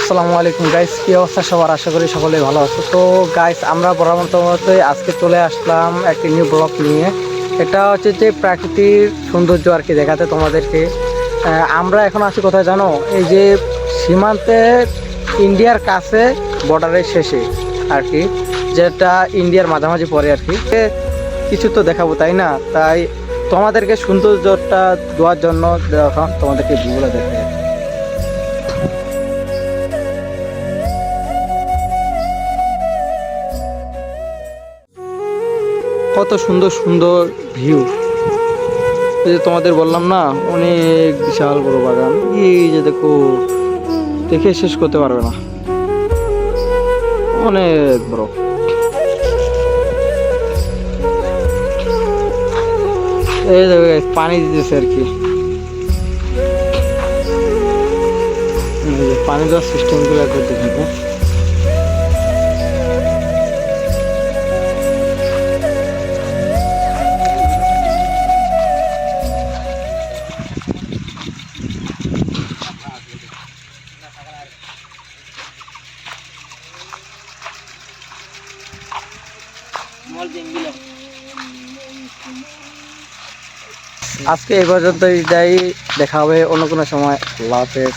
আসসালামু আলাইকুম গাইস, কি অবস্থা সবার? আশা করি সকলেই ভালো আছে। তো গাইস, আমরা বরাবর আজকে চলে আসলাম একটি নিউ ব্লগ নিয়ে। এটা হচ্ছে যে প্রাকৃতিক সৌন্দর্য আর কি দেখাতে তোমাদেরকে। আমরা এখন আছি কোথায় জানো? এই যে সীমান্তে, ইন্ডিয়ার কাছে, বর্ডারের শেষে আর কি, যেটা ইন্ডিয়ার মাঝামাঝি পড়ে আর কি। কিছু তো দেখাবো, তাই না? তাই তোমাদেরকে সৌন্দর্যটা দেওয়ার জন্য এখন তোমাদেরকে ভিউগুলো দেখাই। কত সুন্দর সুন্দর ভিউ! এই যে তোমাদের বললাম না, অনেক বিশাল বড় বাগান। এই যে দেখো, দেখে শেষ করতে পারবে না, অনেক বড়। এই দেখো পানি দিতেছে আর কি, পানি দেওয়ার সিস্টেম গুলো করতে থাকে। আজকে এই পর্যন্তই, দেখা হবে অন্য কোনো সময়। আল্লাহ হাফেজ।